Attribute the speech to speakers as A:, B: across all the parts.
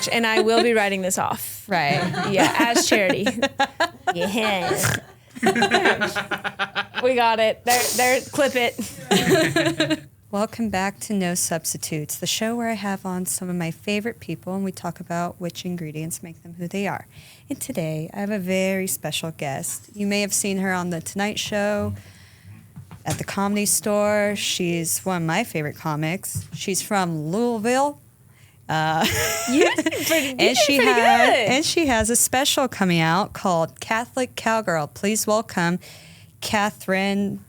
A: much. And I will be writing this off.
B: Right.
A: Yeah, as charity. Yeah. We got it. There, clip it.
B: Welcome back to No Substitutes, the show where I have on some of my favorite people and we talk about which ingredients make them who they are. And today I have a very special guest. You may have seen her on The Tonight Show, at the Comedy Store. She's one of my favorite comics. She's from Louisville.
A: You did pretty good.
B: And she has a special coming out called Catholic Cowgirl. Please welcome Katherine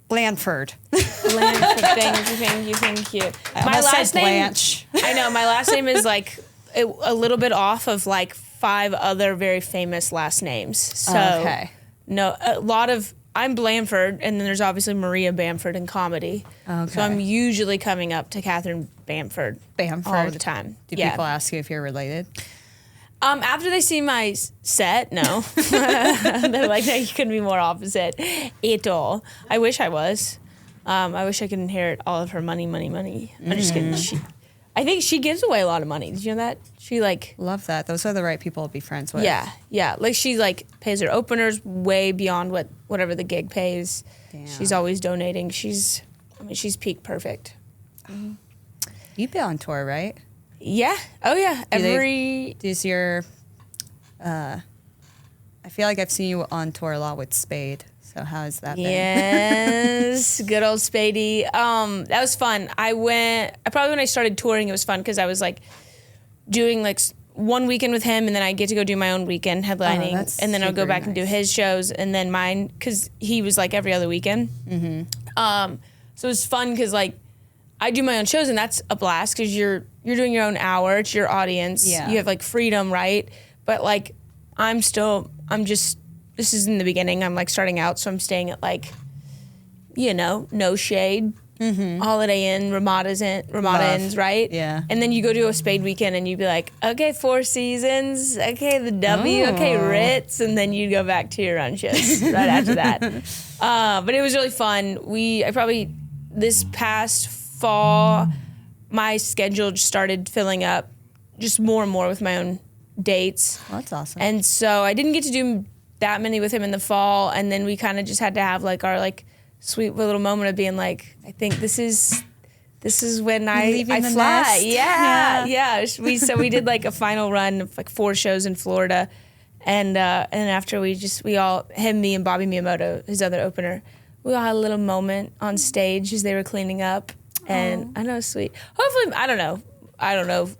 B: Blandford.
A: Thank you. My last name,
B: Blanche.
A: I know, my last name is like a little bit off of like 5 other very famous last names. So
B: Okay.
A: no, a lot of, I'm Blanford, and then there's obviously Maria Bamford in comedy.
B: Okay.
A: So I'm usually coming up to Katherine Bamford all the time.
B: Do people ask you if you're related?
A: After they see my set, no. They're like, no, you couldn't be more opposite at all. I wish I was. I wish I could inherit all of her money. I'm just kidding. I think she gives away a lot of money. Did you know that? She like...
B: Love that. Those are the right people to be friends with.
A: Yeah. Like she like pays her openers way beyond whatever the gig pays.
B: Damn.
A: She's always donating. She's peak perfect.
B: You've been on tour, right?
A: Yeah. Oh yeah.
B: Does your... I feel like I've seen you on tour a lot with Spade. So how has that been?
A: Yes, good old Spady. That was fun. When I started touring, it was fun because I was like doing like one weekend with him, and then I get to go do my own weekend headlining, and then I'll go back and do his shows, and then mine, because he was like every other weekend. Mm-hmm. So it was fun because like I do my own shows, and that's a blast because you're doing your own hour. It's your audience.
B: Yeah.
A: You have like freedom, right? But like this is in the beginning. I'm like starting out, so I'm staying at like, No Shade, Holiday Inn, Ramada Inns, right?
B: Yeah.
A: And then you go to a Spade weekend and you'd be like, okay, Four Seasons, okay, the W, okay, Ritz, and then you'd go back to your own shows right after that. But it was really fun. This past fall, my schedule just started filling up just more and more with my own dates.
B: Well, that's awesome.
A: And so I didn't get to do that many with him in the fall, and then we kind of just had to have like our like sweet little moment of being like, I think this is when I fly.
B: Nest.
A: Yeah. We did like a final run of like 4 shows in Florida, and after him, me, and Bobby Miyamoto, his other opener, we all had a little moment on stage as they were cleaning up, and I know it's sweet. Hopefully, I don't know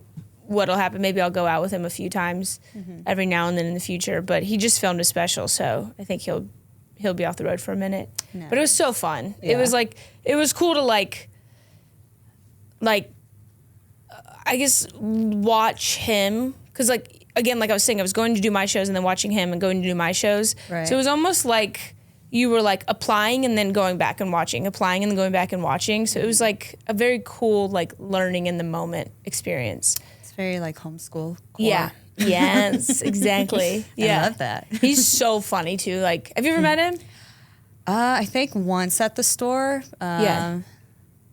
A: what'll happen. Maybe I'll go out with him a few times every now and then in the future, but he just filmed a special, so I think he'll be off the road for a minute. Nice. But it was so fun. Yeah. It was cool to like I guess watch him, because like again, like I was saying, I was going to do my shows and then watching him and going to do my shows.
B: Right.
A: So it was almost like you were like applying and then going back and watching, applying and then going back and watching. So it was like a very cool like learning in the moment experience.
B: Very like homeschool.
A: Yeah. Yes, exactly. Yeah.
B: I love that.
A: He's so funny too. Like, have you ever met him?
B: I think once at the store.
A: Yeah.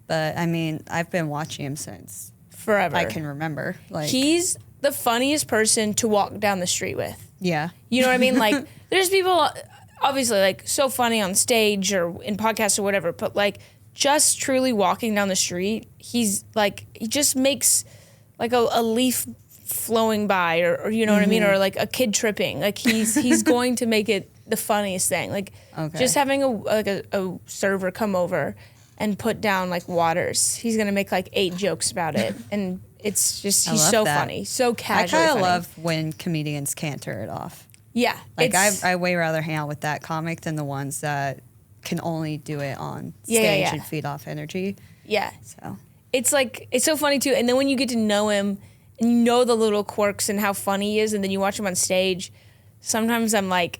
B: But I mean, I've been watching him since
A: forever.
B: I can remember. Like,
A: he's the funniest person to walk down the street with.
B: Yeah.
A: You know what I mean? Like, there's people obviously like so funny on stage or in podcasts or whatever, but like just truly walking down the street, he just makes like a leaf flowing by, or you know what I mean, or like a kid tripping. Like he's going to make it the funniest thing. Like just having a server come over and put down like waters. He's gonna make like 8 jokes about it, and it's just he's so funny, so casual.
B: I kind of love when comedians can't turn it off.
A: Yeah,
B: like I way rather hang out with that comic than the ones that can only do it on stage and feed off energy.
A: Yeah,
B: so.
A: It's like, it's so funny too. And then when you get to know him and you know the little quirks and how funny he is, and then you watch him on stage, sometimes I'm like,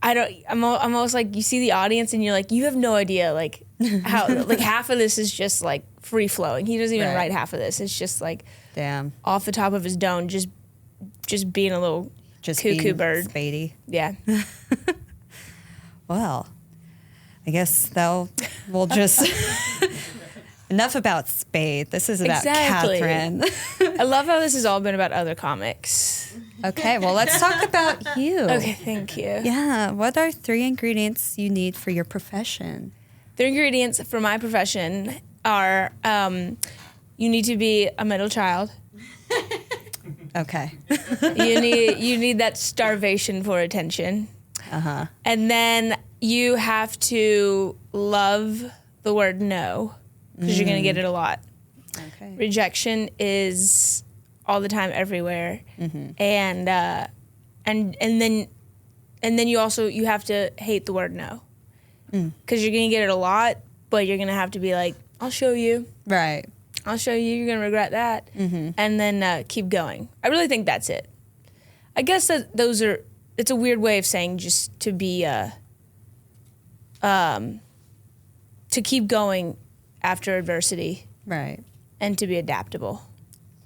A: I'm almost like, you see the audience and you're like, you have no idea like how, like half of this is just like free flowing. He doesn't even write half of this. It's just like,
B: damn,
A: off the top of his dome, just being a little cuckoo bird.
B: Spady.
A: Yeah.
B: Well, I guess we'll just enough about Spade. This is about Katherine.
A: I love how this has all been about other comics.
B: Okay, well, let's talk about you.
A: Okay, thank you.
B: Yeah, what are 3 ingredients you need for your profession?
A: 3 ingredients for my profession are you need to be a middle child.
B: Okay.
A: You need that starvation for attention.
B: Uh-huh.
A: And then you have to love the word no, because you're going to get it a lot.
B: Okay.
A: Rejection is all the time, everywhere.
B: Mm-hmm.
A: And then you have to hate the word no, because you're going to get it a lot, but you're going to have to be like, I'll show you.
B: Right.
A: I'll show you. You're going to regret that.
B: Mm-hmm.
A: And then keep going. I really think that's it. I guess that it's a weird way of saying just to be, to keep going after adversity.
B: Right.
A: And to be adaptable.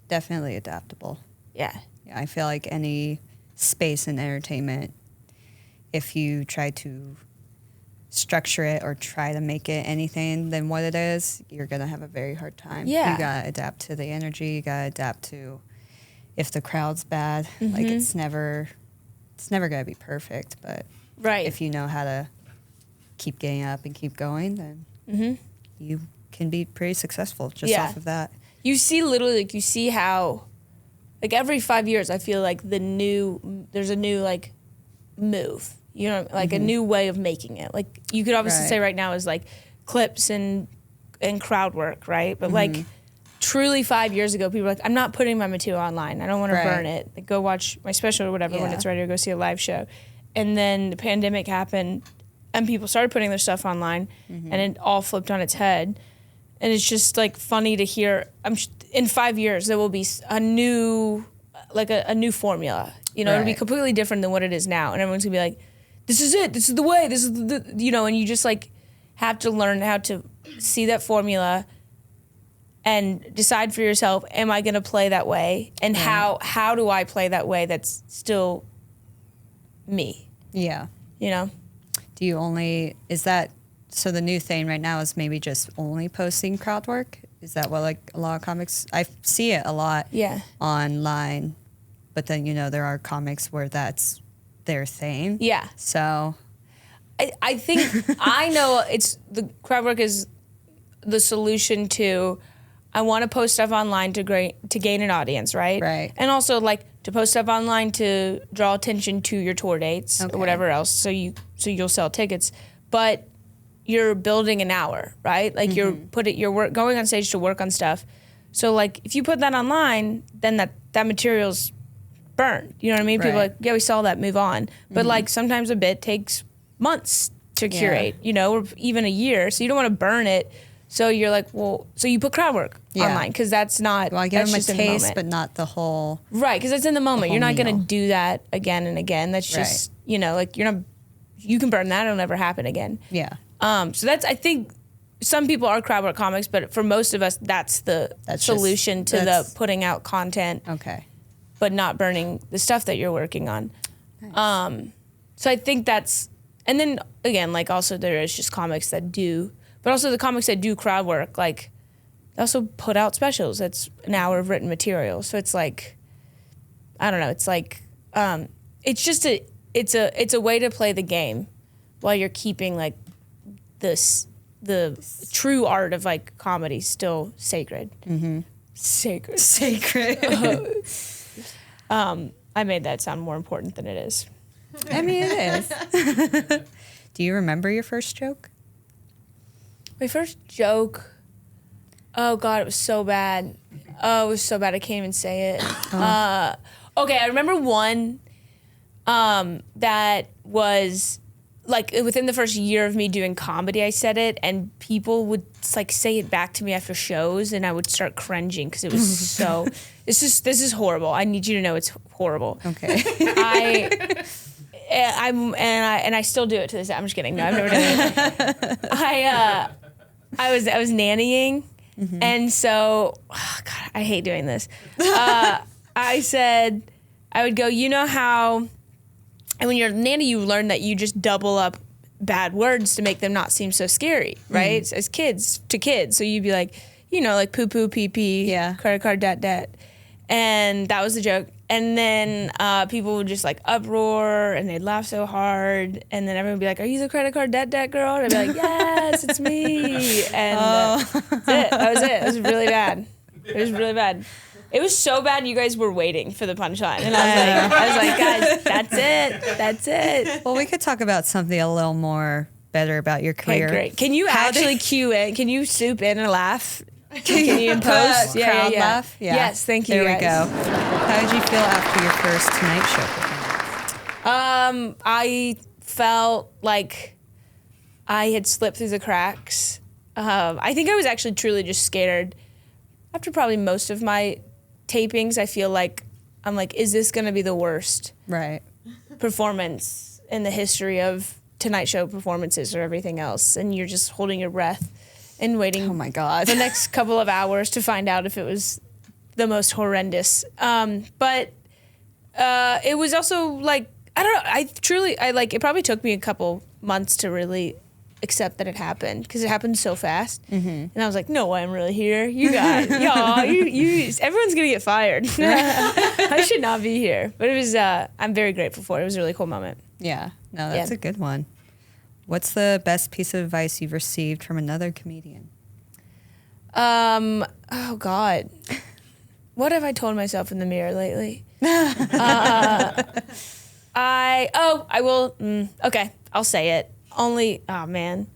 B: Definitely adaptable.
A: Yeah.
B: Yeah, I feel like any space in entertainment, if you try to structure it or try to make it anything than what it is, you're going to have a very hard time.
A: Yeah.
B: You got to adapt to the energy. You got to adapt to if the crowd's bad.
A: Mm-hmm.
B: Like, it's never going to be perfect. But
A: Right.
B: if you know how to keep getting up and keep going, then you can be pretty successful just off of that.
A: You see literally, like, you see how, like, every 5 years, I feel like there's a new, like, move. You know, like a new way of making it. Like, you could obviously say right now is like clips and crowd work, right? But like truly 5 years ago, people were like, I'm not putting my material online. I don't want to burn it. Like, go watch my special or whatever when it's ready, or go see a live show. And then the pandemic happened and people started putting their stuff online and it all flipped on its head. And it's just like funny to hear, in 5 years, there will be a new formula. You know, it'll be completely different than what it is now. And everyone's gonna be like, this is it. This is the way. This is the, you know, and you just like have to learn how to see that formula and decide for yourself, am I going to play that way? And how do I play that way that's still me?
B: Yeah.
A: You know?
B: Do you so the new thing right now is maybe just only posting crowd work? Is that what, like, a lot of comics, I see it a lot online, but then, you know, there are comics where that's their thing.
A: Yeah.
B: So
A: I think I know the crowd work is the solution to, I want to post stuff online to gain an audience, right?
B: Right.
A: And also, like, to post stuff online to draw attention to your tour dates or whatever else, so you'll sell tickets. But you're building an hour, right? Like, you're going on stage to work on stuff. So, like, if you put that online, then that material's burned. You know what I mean? People are like, yeah, we saw that, move on. But like, sometimes a bit takes months to curate, you know, or even a year. So you don't want to burn it. So you're like, well, so you put crowd work online, because that's not.
B: Well, I give them a taste, but not the whole.
A: Right, because that's in the moment. You're not going to do that again and again. That's just, you know, like, you can burn that. It'll never happen again.
B: Yeah.
A: So I think some people are crowd work comics, but for most of us, that's the solution to the putting out content.
B: Okay.
A: But not burning the stuff that you're working on. Nice. So I think that's, and then again, like, also there is just comics that do, but also the comics that do crowd work, like, they also put out specials. That's an hour of written material. So it's like, I don't know. It's like, it's just it's a way to play the game while you're keeping, like, the true art of, like, comedy still sacred. Sacred. I made that sound more important than it is.
B: I mean, it is. Do you remember your first joke?
A: My first joke? Oh, God, it was so bad. Oh, it was so bad I can't even say it. Okay, I remember one that was, like, within the first year of me doing comedy, I said it, and people would, like, say it back to me after shows, and I would start cringing because it was so. This is horrible. I need you to know it's horrible.
B: Okay.
A: I still do it to this day. I'm just kidding. No, I've never done it. I was nannying, and so, oh God, I hate doing this. I said, I would go, you know how. And when you're a nanny, you learn that you just double up bad words to make them not seem so scary, right? As kids to kids. So you'd be like, like poo poo pee pee,
B: Yeah.
A: credit card debt. And that was the joke. And then people would just like uproar and they'd laugh so hard. And then everyone would be like, are you the credit card debt girl? And I'd be like, yes, it's me. And that's it. That was it. It was really bad. It was really bad. It was so bad you guys were waiting for the punchline. And I was like, guys, that's it. That's it.
B: Well, we could talk about something a little more better about your career.
A: Okay, great. Can you actually cue in? Can you soup in a laugh? Can you impose?
B: Crowd laugh? Yeah.
A: Yes, thank you.
B: There we
A: guys.
B: go. How did you feel after your first Tonight Show performance?
A: I felt like I had slipped through the cracks. I think I was actually truly just scared. After probably most of my tapings, I feel like I'm like, is this going to be the worst performance in the history of Tonight Show performances or everything else? And you're just holding your breath and waiting
B: Oh my God.
A: the next couple of hours to find out if it was the most horrendous. But it was also like, I don't know, it probably took me a couple months to really accept that it happened because it happened so fast. Mm-hmm. And I was like, no way I'm really here. You guys, everyone's going to get fired. I should not be here. But it was, I'm very grateful for it. It was a really cool moment.
B: Yeah. No, that's a good one. What's the best piece of advice you've received from another comedian?
A: Oh God. What have I told myself in the mirror lately? I will, okay, I'll say it. Oh man,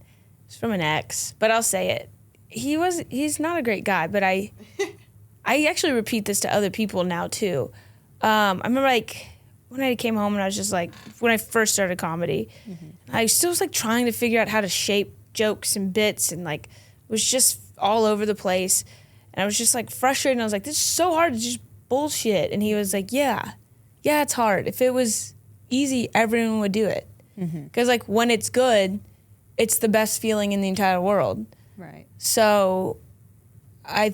A: it's from an ex, but I'll say it. He's not a great guy, but I actually repeat this to other people now too. I remember like when I came home and I was just like, when I first started comedy, I still was like trying to figure out how to shape jokes and bits and like was just all over the place. And I was just like frustrated and I was like, this is so hard, it's just bullshit. And he was like, yeah, it's hard. If it was easy, everyone would do it. Because like when it's good, it's the best feeling in the entire world.
B: Right.
A: So I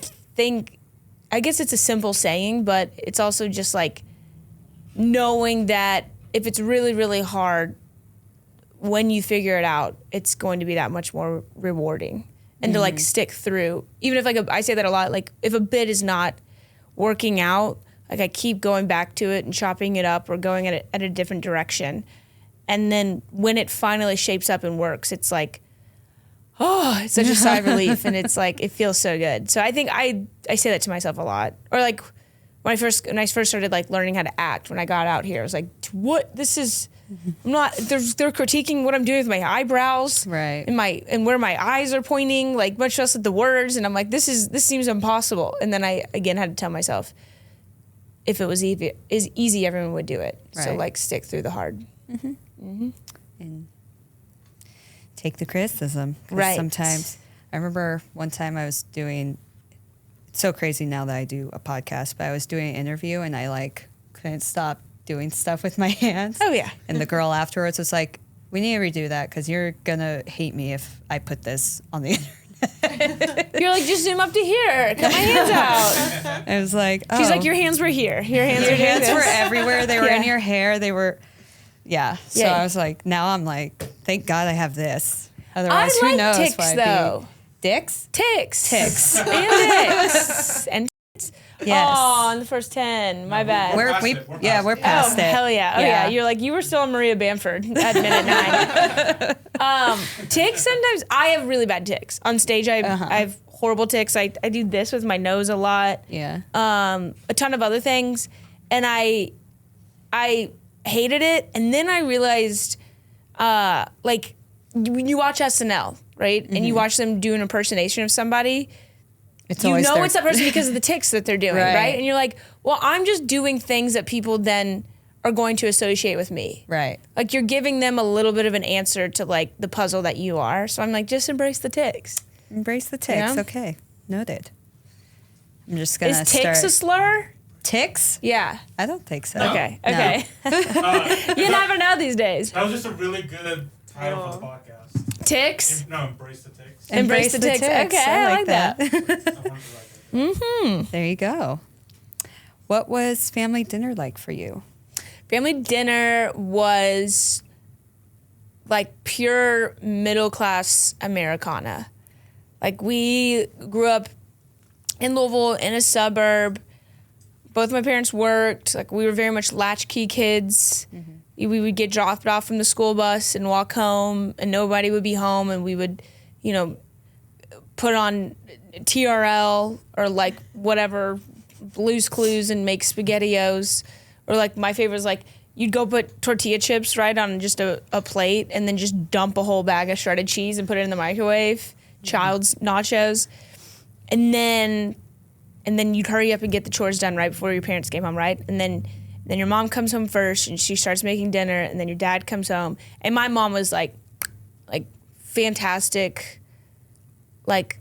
A: guess it's a simple saying, but it's also just like knowing that if it's really, really hard, when you figure it out, it's going to be that much more rewarding. And to like stick through, even if like I say that a lot, like if a bit is not working out, like I keep going back to it and chopping it up or going at a different direction. And then when it finally shapes up and works, it's like, oh, it's such a sigh of relief. And it's like, it feels so good. So I think I say that to myself a lot. Or like when I first started like learning how to act, when I got out here, I was like, what? This is, they're critiquing what I'm doing with my eyebrows.
B: Right.
A: And where my eyes are pointing, like much less with the words. And I'm like, this seems impossible. And then I, again, had to tell myself, if it was easy, everyone would do it.
B: Right.
A: So like stick through the hard.
B: And take the criticism. 'Cause
A: Right.
B: sometimes, I remember one time I was doing, it's so crazy now that I do a podcast, but I was doing an interview and I like couldn't stop doing stuff with my hands.
A: Oh yeah.
B: And the girl afterwards was like, we need to redo that because you're going to hate me if I put this on the internet.
A: You're like, just zoom up to here. Cut my hands out.
B: I was like, oh.
A: She's like, your hands were here. Your hands
B: were everywhere. They were in your hair. They were, yeah. So
A: Yeah.
B: I was like, now I'm like, thank God I have this. Otherwise, who
A: I
B: knows?
A: like ticks
B: what I'd
A: though.
B: be. Dicks?
A: Ticks.
B: And
A: dicks. And tits.
B: Yes.
A: Oh, on the first 10. My bad.
B: We're past it.
A: Hell yeah. Oh yeah. You're like, you were still on Maria Bamford at minute 9. Ticks sometimes, I have really bad ticks. On stage, I have horrible ticks. I do this with my nose a lot.
B: Yeah.
A: A ton of other things. And I hated it. And then I realized, like, when you watch SNL, right? And you watch them do an impersonation of somebody,
B: It's
A: you
B: always
A: know
B: their-
A: it's that person because of the tics that they're doing, right? And you're like, well, I'm just doing things that people then are going to associate with me.
B: Right.
A: Like you're giving them a little bit of an answer to like the puzzle that you are. So I'm like, just embrace the tics.
B: Embrace the ticks.
A: Yeah.
B: Okay. Noted. I'm just going to
A: Is
B: start.
A: tics a slur?
B: Ticks?
A: Yeah.
B: I don't think so.
A: Okay.
B: No.
A: Okay. You never know these days.
C: That was just a really good title for the podcast.
A: Tics?
C: No, Embrace the Ticks.
A: Embrace the tics. Okay, I like that.
C: I wanted to write that.
B: There you go. What was family dinner like for you?
A: Family dinner was like pure middle class Americana. Like we grew up in Louisville, in a suburb. Both my parents worked. Like, we were very much latchkey kids. Mm-hmm. We would get dropped off from the school bus and walk home, and nobody would be home, and we would, you know, put on TRL or like whatever, Blue's Clues, and make SpaghettiOs. Or like my favorite was like, you'd go put tortilla chips right on just a plate and then just dump a whole bag of shredded cheese and put it in the microwave. Child's nachos. And then you'd hurry up and get the chores done right before your parents came home, right? And then your mom comes home first and she starts making dinner, and then your dad comes home. And my mom was like fantastic, like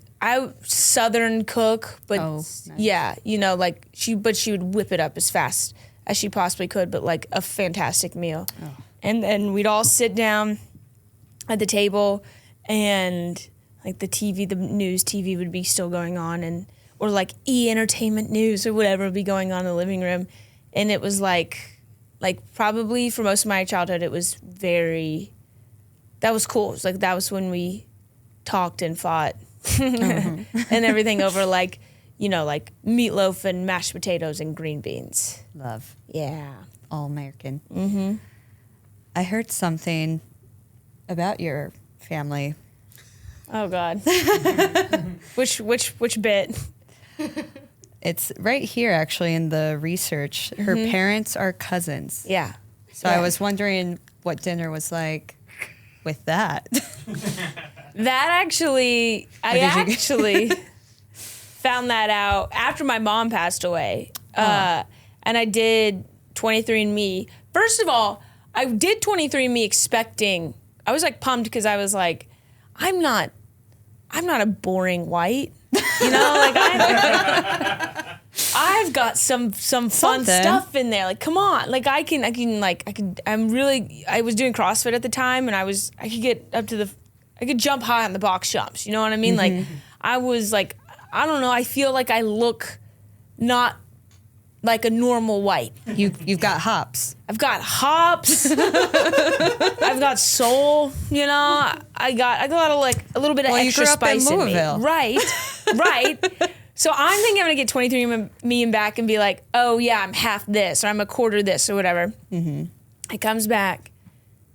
A: Southern cook, but
B: nice.
A: yeah, you know, like she would whip it up as fast as she possibly could, but like a fantastic meal. Oh. And then we'd all sit down at the table, and like the news TV would be still going on, or like entertainment news or whatever would be going on in the living room. And it was like probably for most of my childhood, it was that was cool. It was like, that was when we talked and fought and everything over like, you know, like meatloaf and mashed potatoes and green beans.
B: Love.
A: Yeah.
B: All American.
A: Mm-hmm.
B: I heard something about your family.
A: Oh God. Which bit?
B: It's right here, actually, in the research. Her parents are cousins.
A: Yeah.
B: So I was wondering what dinner was like with that.
A: I actually found that out after my mom passed away. And I did 23andMe. First of all, I did 23andMe expecting, I was like pumped because I was like, I'm not a boring white. You know, like I've got some fun stuff in there. Like, come on. Like I was doing CrossFit at the time, and I could jump high on the box jumps. You know what I mean? Like I was like, I don't know, I feel like I look not like a normal white.
B: You've got hops.
A: I've got hops. I've got soul. You know, I got a like a little bit of extra spice in me. Right. So I'm thinking I'm gonna get 23andMe and back and be like, oh yeah, I'm half this, or I'm a quarter this, or whatever. Mm-hmm. It comes back,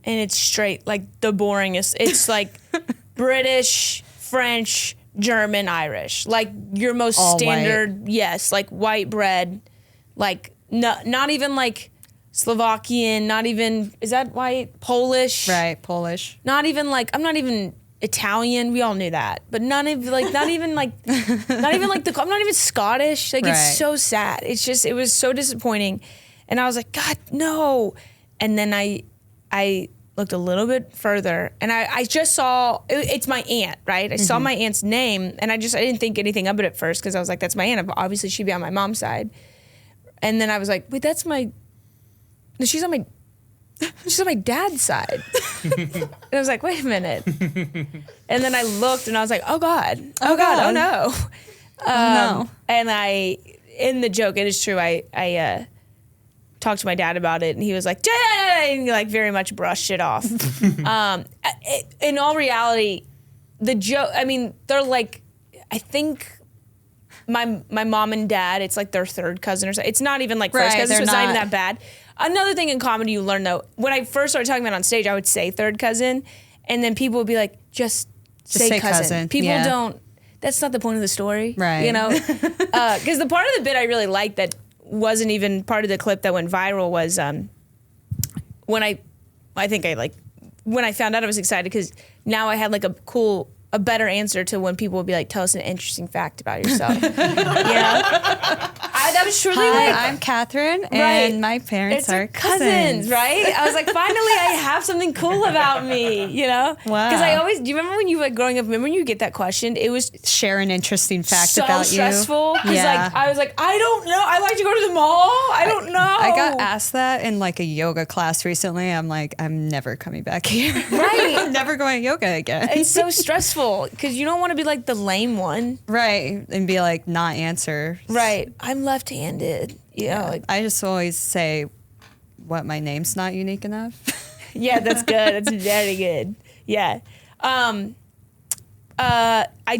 A: and it's straight like the boringest. It's like British, French, German, Irish, like your most all standard. White. Yes, like white bread. Like, not even like Slovakian, not even, is that white? Polish?
B: Right, Polish.
A: Not even like, I'm not even Italian, we all knew that. But not even like, I'm not even Scottish. Like, It's so sad. It was so disappointing. And I was like, God, no. And then I looked a little bit further, and I just saw, it's my aunt, right? I saw my aunt's name, and I didn't think anything of it at first, because I was like, that's my aunt. Obviously, she'd be on my mom's side. And then I was like, wait, she's on my dad's side. And I was like, wait a minute. And then I looked, and I was like, oh God, oh no.
B: No.
A: And in the joke, it is true, I talked to my dad about it, and he was like, Jay! And he like very much brushed it off. In all reality, the joke, I mean, they're like, I think my mom and dad, it's like their third cousin or something. It's not even like first cousin, so it's not even that bad. Another thing in comedy you learn, though, when I first started talking about it on stage, I would say third cousin, and then people would be like, just say cousin. People don't, that's not the point of the story.
B: Right.
A: You know? Because the part of the bit I really liked that wasn't even part of the clip that went viral was when I found out, I was excited because now I had like a better answer to when people would be like, tell us an interesting fact about yourself. You know? That was truly
B: Hi,
A: like,
B: I'm Katherine, and my parents are cousins.
A: Right? I was like, finally I have something cool about me, you know?
B: Wow.
A: Because do you remember when you were growing up, remember when you get that question? It was
B: share an interesting fact
A: so
B: about
A: stressful.
B: you.
A: Because like, I was like, I don't know. I like to go to the mall. I don't know.
B: I got asked that in like a yoga class recently. I'm like, I'm never coming back here.
A: Right.
B: I'm never going to yoga again.
A: It's so stressful because you don't want to be like the lame one.
B: Right. And be like, not answer.
A: Right. I'm left-handed. You know, like,
B: I just always say, what, my name's not unique enough?
A: Yeah, that's good. That's very good. Yeah. I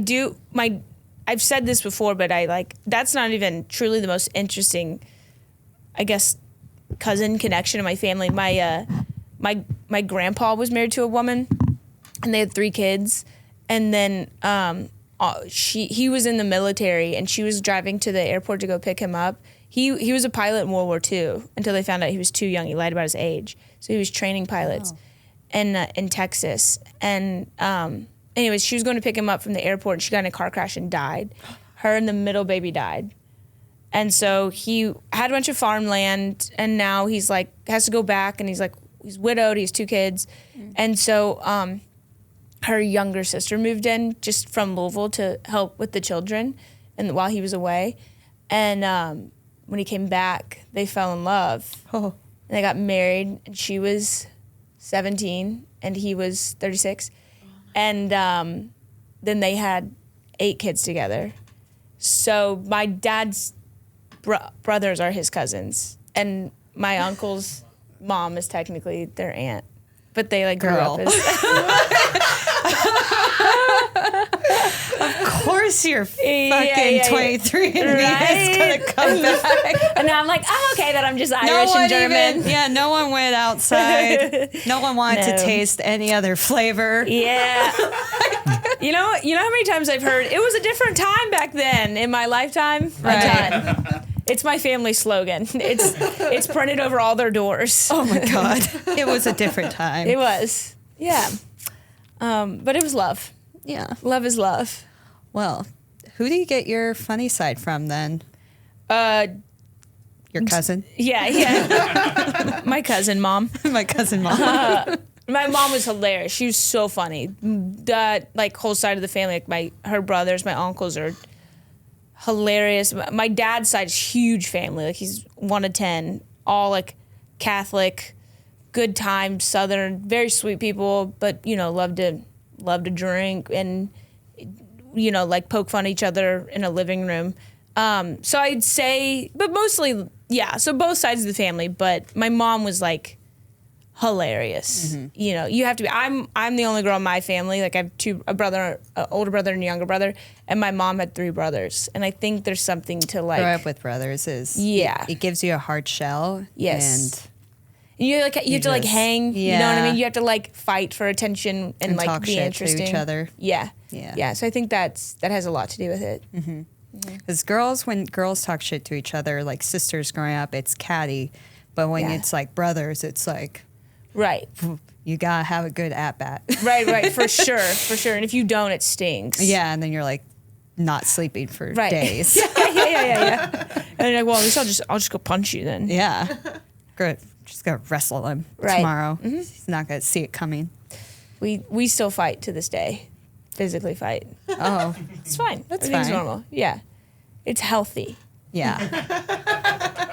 A: do, I've said this before, but that's not even truly the most interesting, I guess, cousin connection in my family. My grandpa was married to a woman, and they had 3 kids, and then he was in the military, and she was driving to the airport to go pick him up. He was a pilot in World War II until they found out he was too young. He lied about his age, so he was training pilots in Texas. And anyways, she was going to pick him up from the airport, and she got in a car crash and died. Her and the middle baby died. And so he had a bunch of farmland, and now he's like has to go back, and he's widowed. He has 2 kids, and so her younger sister moved in just from Louisville to help with the children, and while he was away, and when he came back, they fell in love.
B: Oh.
A: And they got married, and she was 17, and he was 36, and then they had 8 kids together. So my dad's brothers are his cousins, and my uncle's mom is technically their aunt, but they grew up as.
B: Of course, you're fucking 23 and me is gonna come back.
A: And now I'm like, I'm okay that I'm just Irish and German.
B: No one went outside. No one wanted to taste any other flavor.
A: Yeah. You know how many times I've heard it was a different time back then in my lifetime?
B: Right.
A: A ton. It's my family slogan. It's printed over all their doors.
B: Oh my God. It was a different time.
A: It was. Yeah. But it was love.
B: Yeah.
A: Love is love.
B: Well, who do you get your funny side from then? Your cousin?
A: Yeah. My cousin mom.
B: My cousin mom.
A: My mom was hilarious. She was so funny. That whole side of the family, her brothers, my uncles are hilarious. My dad's side is huge family. He's 1 of 10, all Catholic, good time, Southern, very sweet people, but love to drink and poke fun at each other in a living room. So I'd say, but mostly, yeah. So both sides of the family, but my mom was hilarious. Mm-hmm. You have to be. I'm the only girl in my family. I have a brother, an older brother and a younger brother, and my mom had 3 brothers. And I think there's something to
B: grow up with brothers is it gives you a hard shell.
A: Yes. And you have to hang.
B: Yeah.
A: You know what I mean? You have to fight for attention and
B: talk
A: be
B: shit
A: interesting
B: to each other.
A: Yeah.
B: Yeah.
A: Yeah. So I think that has a lot to do with it.
B: Because when girls talk shit to each other, sisters growing up, it's catty. But when it's brothers, it's
A: right.
B: You gotta have a good at-bat.
A: Right, for sure. And if you don't, it stings.
B: Yeah, and then you're not sleeping for days.
A: Yeah. And you're well, at least I'll just go punch you then.
B: Yeah. Good. Just gonna wrestle him tomorrow. Mm-hmm. He's not gonna see it coming.
A: We still fight to this day. Physically fight.
B: Oh.
A: It's fine.
B: That's
A: Everything's
B: fine.
A: normal. Yeah. It's healthy.
B: Yeah.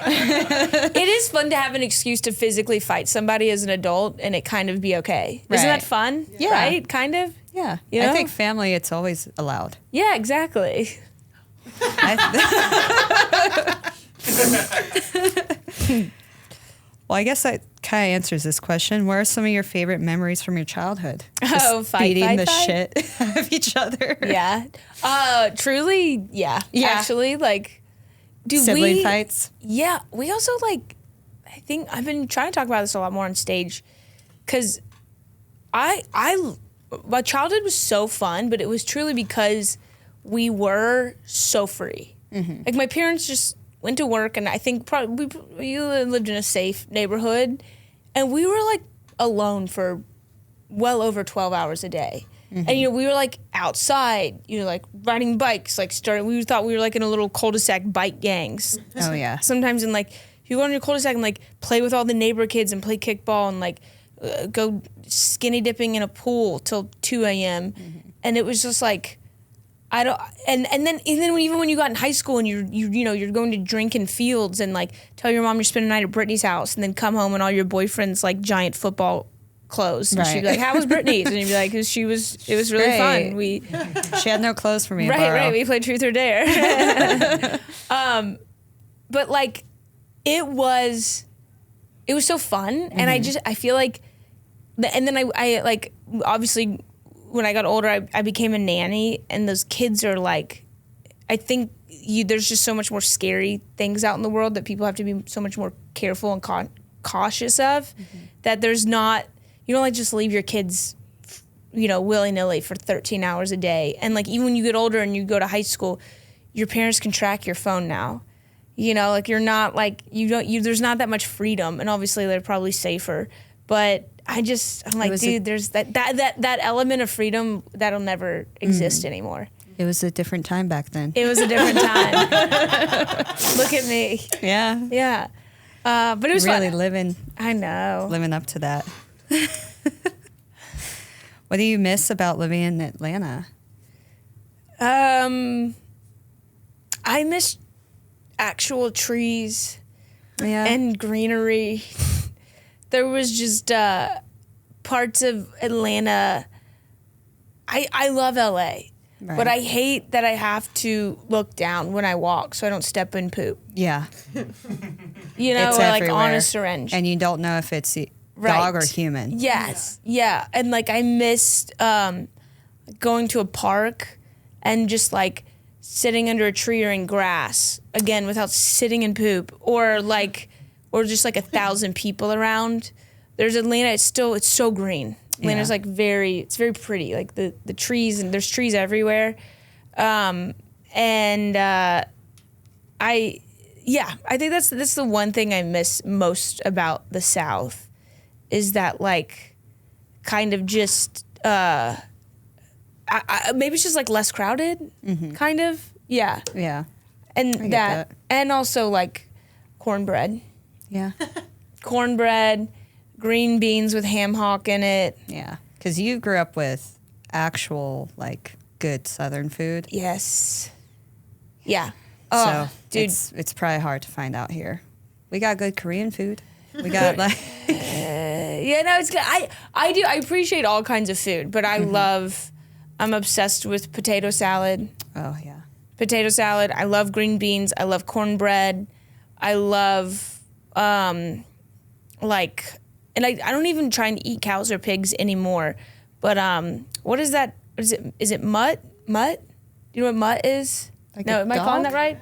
A: It is fun to have an excuse to physically fight somebody as an adult and it kind of be okay. Isn't that fun?
B: Yeah.
A: Right? Kind of?
B: Yeah. I think family, it's always allowed.
A: Yeah, exactly.
B: Well, I guess that kind of answers this question. What are some of your favorite memories from your childhood?
A: Beating
B: the shit out of each other.
A: Yeah. Truly, yeah. Actually,
B: sibling fights?
A: Yeah. We also, I think I've been trying to talk about this a lot more on stage because my childhood was so fun, but it was truly because we were so free. Mm-hmm. My parents just went to work, and I think probably we lived in a safe neighborhood, and we were alone for well over 12 hours a day. Mm-hmm. And we were outside, riding bikes, we thought we were in a little cul-de-sac bike gangs.
B: Oh yeah.
A: Sometimes you go on your cul-de-sac and play with all the neighbor kids and play kickball and go skinny dipping in a pool till 2 a.m. Mm-hmm. And it was just I don't, and then even when you got in high school and you're going to drink in fields and tell your mom you're spending the night at Brittany's house and then come home and all your boyfriend's giant football clothes and she'd be like, how was Brittany's? And you'd be like, it was really fun.
B: She had no clothes for me.
A: Right. We played Truth or Dare. But it was so fun, mm-hmm. and I feel and then I obviously when I got older, I became a nanny, and those kids are I think there's just so much more scary things out in the world that people have to be so much more careful and cautious of, that there's not, you don't like just leave your kids, willy-nilly for 13 hours a day. And like, even when you get older and you go to high school, your parents can track your phone now. Like you're not like, there's not that much freedom, and obviously they're probably safer. But I'm like, dude, there's that element of freedom that'll never exist anymore.
B: It was a different time back then.
A: It was a different time. Look at me.
B: Yeah.
A: Yeah. But it was
B: really
A: fun. I know.
B: Living up to that. What do you miss about living in Atlanta?
A: I miss actual trees and greenery. There was just parts of Atlanta. I love LA, but I hate that I have to look down when I walk so I don't step in poop.
B: Yeah.
A: It's or like on a syringe.
B: And you don't know if it's dog or human.
A: Yes. Yeah. And like I missed going to a park and just like sitting under a tree or in grass again without sitting in poop, or just like 1,000 people around. There's Atlanta. It's so green. Atlanta's like it's very pretty. Like the trees, and there's trees everywhere. I think that's the one thing I miss most about the South, is that like kind of just maybe it's just like less crowded, kind of. Yeah.
B: Yeah.
A: And that, and also like cornbread.
B: Yeah.
A: Cornbread, green beans with ham hock in it.
B: Yeah. Because you grew up with actual like good Southern food.
A: Yes. Yeah. Oh,
B: so
A: dude,
B: it's probably hard to find out here. We got good Korean food. We got like
A: it's good. I appreciate all kinds of food, but I'm obsessed with potato salad.
B: Oh yeah.
A: Potato salad. I love green beans. I love cornbread. I love and I don't even try and eat cows or pigs anymore. But what is that? Is it mutt? Mutt? Do you know what mutt is?
B: Like
A: no, am I calling that right?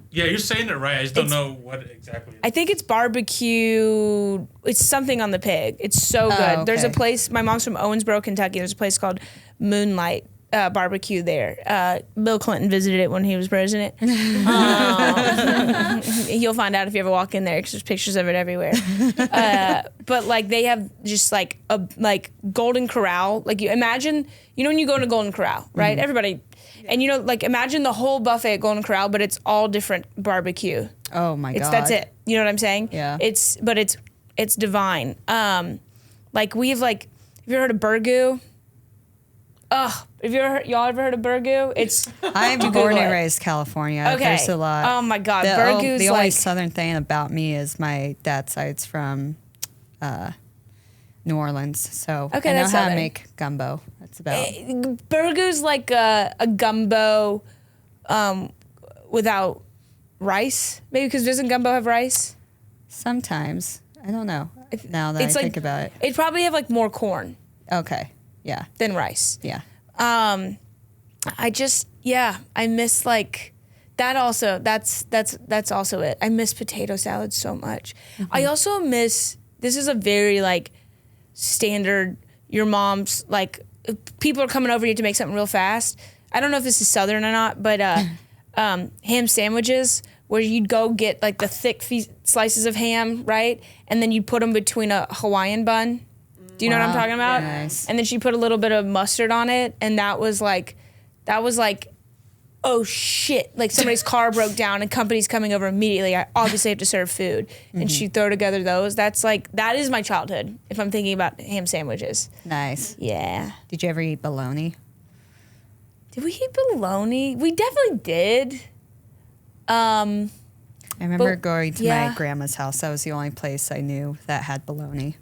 C: Yeah, you're saying it right. I just don't know what exactly it is.
A: I think it's barbecue. It's something on the pig. It's so good.
B: Okay.
A: There's a place, my mom's from Owensboro, Kentucky. There's a place called Moonlight Barbecue there. Bill Clinton visited it when he was president. You'll find out if you ever walk in there because there's pictures of it everywhere. But like they have just like a Golden Corral. Like you imagine, when you go to Golden Corral, right? Everybody... And imagine the whole buffet at Golden Corral, but it's all different barbecue.
B: Oh my God.
A: That's it. You know what I'm saying?
B: Yeah.
A: It's divine. We have have you ever heard of burgoo? Ugh. Y'all ever heard of burgoo?
B: I'm born and raised California.
A: Okay.
B: There's a lot.
A: Oh my God. Burgoo's
B: the only Southern thing about me is my dad's side's from New Orleans, so I know how to make gumbo. That's about.
A: Burgoo's like a gumbo without rice, maybe, because doesn't gumbo have rice?
B: Sometimes. I don't know. Now that I think about it.
A: It'd probably have like more corn.
B: Okay. Yeah.
A: Than rice.
B: Yeah.
A: I miss that also. That's also it. I miss potato salad so much. I also miss, this is a very standard, your mom's people are coming over, you have to make something real fast. I don't know if this is Southern or not, but ham sandwiches where you'd go get the thick slices of ham, right? And then you'd put them between a Hawaiian bun. Do you know what I'm talking about?
B: Nice.
A: And then she put a little bit of mustard on it, and that was oh shit, somebody's car broke down and company's coming over immediately. I obviously have to serve food. And she'd throw together those. That is my childhood, if I'm thinking about ham sandwiches.
B: Nice.
A: Yeah.
B: Did you ever eat bologna?
A: Did we eat bologna? We definitely did.
B: I remember going to my grandma's house. That was the only place I knew that had bologna.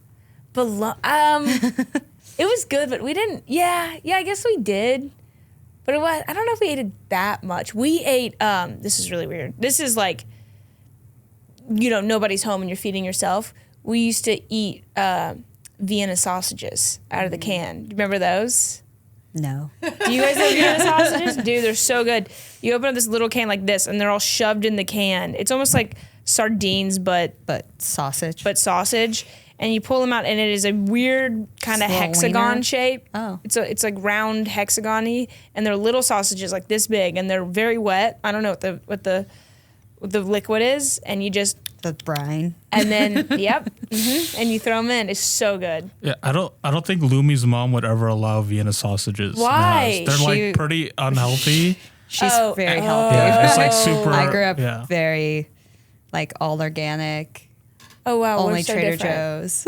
A: It was good, but we didn't. Yeah, I guess we did. But I don't know if we ate it that much. We ate, this is really weird. This is nobody's home and you're feeding yourself. We used to eat Vienna sausages out of the can. Do you remember those?
B: No.
A: Do you guys love Vienna sausages? Dude, they're so good. You open up this little can like this, and they're all shoved in the can. It's almost like sardines, but
B: sausage.
A: And you pull them out, and it is a weird kind of hexagon
B: wiener?
A: shape.
B: Oh.
A: It's like round hexagon-y, and they're little sausages like this big, and they're very wet. I don't know what the liquid is, and you just
B: the brine.
A: and then and you throw them in. It's so good.
C: Yeah, I don't think Lumi's mom would ever allow Vienna sausages.
A: Why?
C: They're like pretty unhealthy.
B: She's very healthy.
C: Yeah, it's like super.
B: I grew up
C: yeah.
B: very like all organic.
A: Oh wow,
B: Only
A: we're so
B: Trader
A: different.
B: Joe's.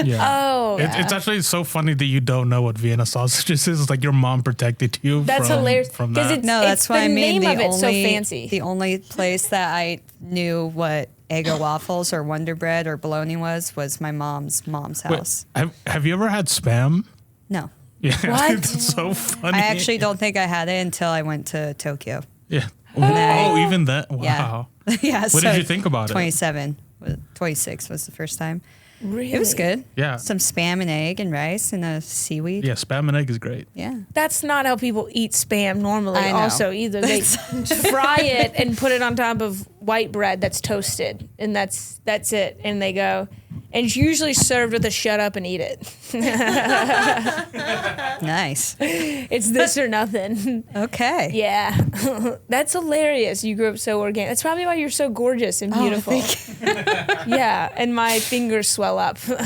C: Yeah.
A: Oh,
C: It's actually so funny that you don't know what Vienna sausages is. It's like your mom protected you.
A: That's
C: from,
A: hilarious.
C: From
A: 'Cause
C: that.
B: No, that's why
A: the
B: I mean
A: name
B: the
A: of it's
B: only
A: so fancy.
B: the only place that I knew what Eggo waffles or Wonder Bread or bologna was my mom's
C: Wait,
B: house.
C: have you ever had Spam?
B: No.
C: Yeah,
A: What?
C: that's so funny.
B: I actually don't think I had it until I went to Tokyo.
C: Yeah.
B: then-
C: Oh, even that.
B: Yeah.
C: Wow.
B: Yeah.
C: What did you think about it?
B: 26 was the first time.
A: really?
B: It was good.
C: Yeah.
B: Some Spam and egg and rice and a seaweed.
C: Yeah, Spam and egg is great.
B: Yeah.
A: That's not how people eat Spam normally.
B: I know.
A: Also, either they fry it and put it on top of white bread that's toasted, and that's it. And they go, and it's usually served with a shut up and eat it.
B: Nice.
A: It's this or nothing.
B: Okay.
A: Yeah, that's hilarious. You grew up so organic. That's probably why you're so gorgeous and beautiful. Yeah, and my fingers swell up all the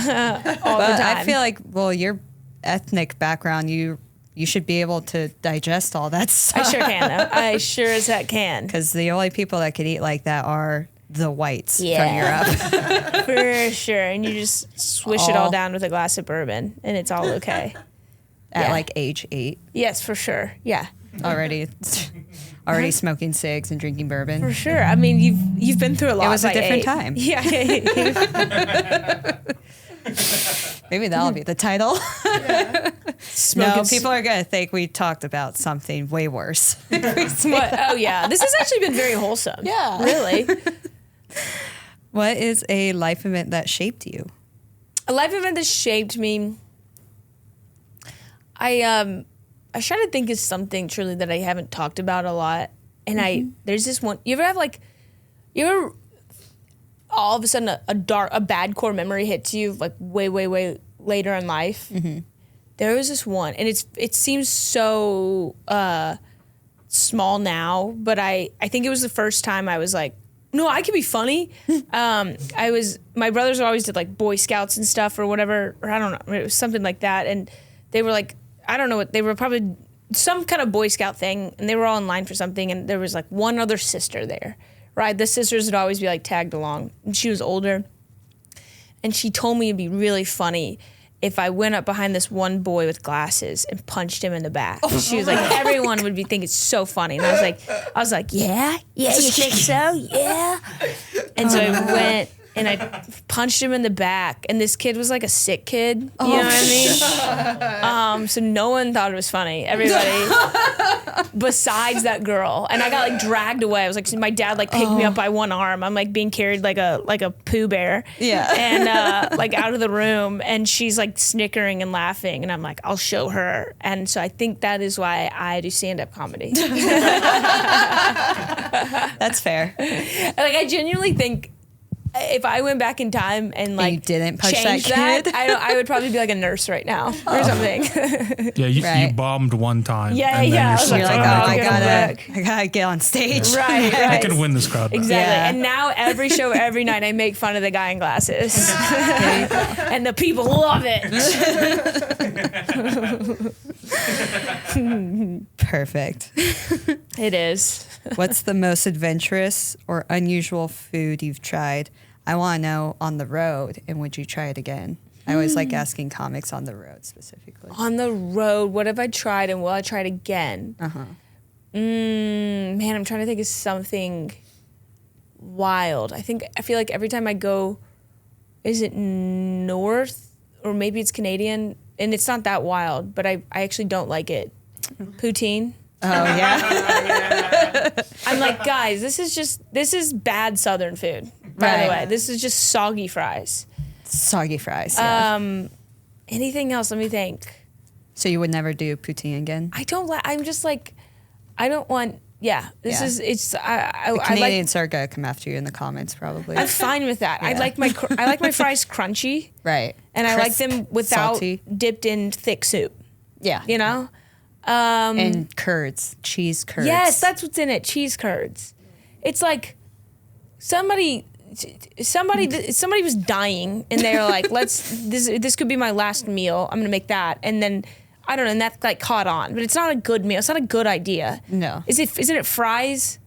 B: But
A: time.
B: I feel like, well, your ethnic background, you should be able to digest all that
A: I
B: stuff.
A: sure can. Though. I sure as heck can.
B: Because the only people that could eat like that are the whites
A: Yeah.
B: from Europe.
A: For sure. And you just swish it all down with a glass of bourbon, and it's all okay.
B: At
A: Yeah.
B: like age 8,
A: Yes, for sure. Yeah,
B: already smoking cigs and drinking bourbon.
A: for sure. I mean, you've been through a lot.
B: It was a
A: by
B: different
A: 8.
B: time.
A: Yeah.
B: Maybe that'll be the title. No,
A: Smoking
B: people are going to think we talked about something way worse.
A: What? Oh yeah, this has actually been very wholesome.
B: Yeah.
A: Really.
B: What is a life event that shaped you?
A: A life event that shaped me. I try to think of something truly that I haven't talked about a lot, and there's this one. You ever all of a sudden a bad core memory hits you like way later in life? Mm-hmm. There was this one, and it seems so small now, but I think it was the first time I was like, no, I could be funny. My brothers always did like Boy Scouts and stuff or whatever, or I don't know, it was something like that, and they were like, I don't know what, they were probably some kind of Boy Scout thing, and they were all in line for something, and there was like one other sister there, right? The sisters would always be like tagged along, and she was older, and she told me it'd be really funny if I went up behind this one boy with glasses and punched him in the back. She was like, everyone would think it's so funny, and I was like, yeah, you think so, yeah. And so I went and I punched him in the back, and this kid was like a sick kid, you know what I mean? So no one thought it was funny. Everybody, besides that girl, and I got like dragged away. I was like, my dad like picked me up by one arm. I'm like being carried like a Pooh Bear,
B: Yeah.
A: and like out of the room, and she's like snickering and laughing, and I'm like, I'll show her. And so I think that is why I do stand-up comedy.
B: That's fair.
A: Like I genuinely think if I went back in time and like
B: you didn't punch that
A: changed
B: kid?
A: I would probably be like a nurse right now or something.
C: Yeah, you
B: Right.
C: bombed one time.
A: Yeah,
C: and then
A: yeah, I
C: You're,
A: was
C: like,
B: You're like,
A: Oh,
B: I
A: give him back.
B: gotta get on stage.
A: Right.
C: I can win this crowd.
A: Exactly.
B: Yeah.
A: And now every show, every night, I make fun of the guy in glasses, and the people love it.
B: Perfect.
A: It is.
B: What's the most adventurous or unusual food you've tried? I want to know on the road, and would you try it again? I always like asking comics on the road specifically.
A: On the road, what have I tried, and will I try it again? Man, I'm trying to think of something wild. I feel like every time I go, is it north or maybe it's Canadian, and it's not that wild, but I actually don't like it. Poutine.
B: Oh, yeah?
A: I'm like, guys, this is bad Southern food. By the
B: Right.
A: way, this is just soggy fries.
B: Soggy fries. Yeah.
A: Anything else? Let me think.
B: So you would never do poutine again?
A: I'm just like, I don't want. Yeah, this
B: Yeah.
A: is it's.
B: The
A: I like.
B: Canadians are gonna come after you in the comments, probably.
A: I'm fine with that. I
B: Yeah.
A: like my fries crunchy,
B: Right.
A: and I like
B: Crisp,
A: them without
B: salty.
A: dipped in thick soup.
B: Yeah.
A: You know.
B: And curds, cheese curds.
A: Yes, that's what's in it. Cheese curds. It's like somebody was dying, and they were like, this could be my last meal. I'm gonna make that, and then I don't know, and that like caught on, but it's not a good meal. It's not a good idea.
B: No.
A: Isn't it fries